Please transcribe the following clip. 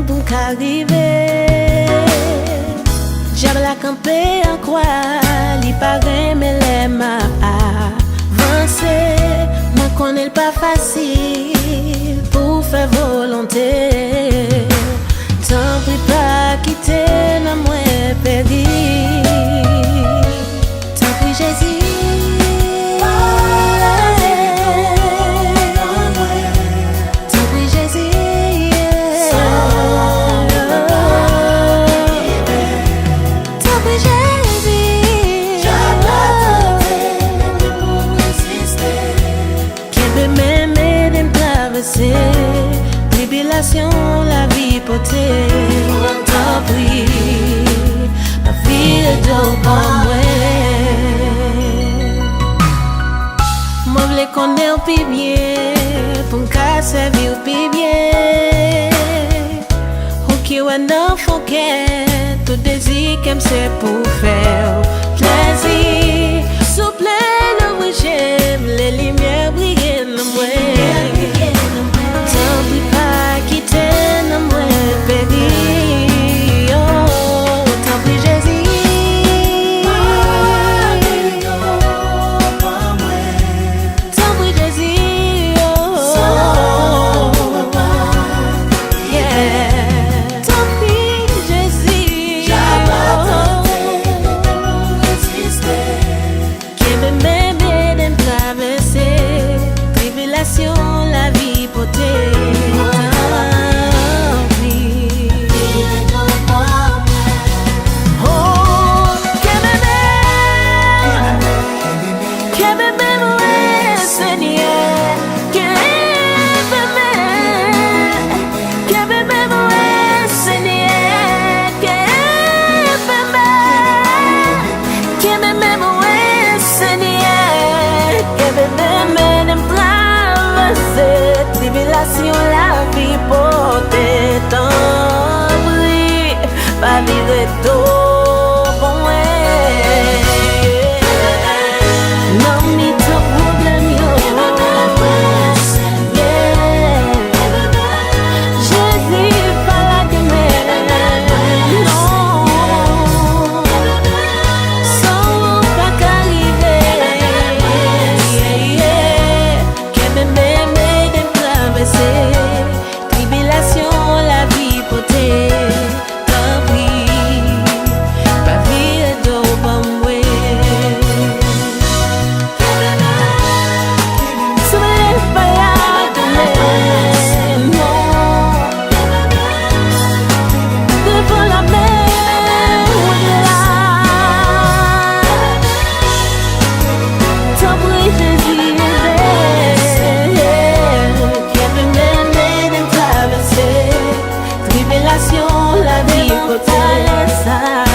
temps pour qu'arriver. Diable a campé en quoi, li paraît mais les m'a avancé. Moi connais pas facile pour faire volonté. Tant pis pas quitter non moins péri. Tant pis Jésus. Tribulation, la vie potée, tant pis, ma vie est d'eau pour moi. Moi, je connais au plus bien, pour me servir au plus bien. Ok, ouais, non, faut que tout désir qu'aime c'est pour faire plaisir. Sous plein de oui, j'aime les lumières briller de moi. La vie potée. La vie potée, tant pis, pas vivre d'eau pour moi. Non, ni ton problème, yo. Jésus, pas la demain, non. Sans pas qu'arriver, tribulation, la vie potée, tant pis, pas vie d'eau pour moi. Soulève pas la demain, non. Devant la mer, au-delà. Tant pis, Jésus. La vie potée, ça.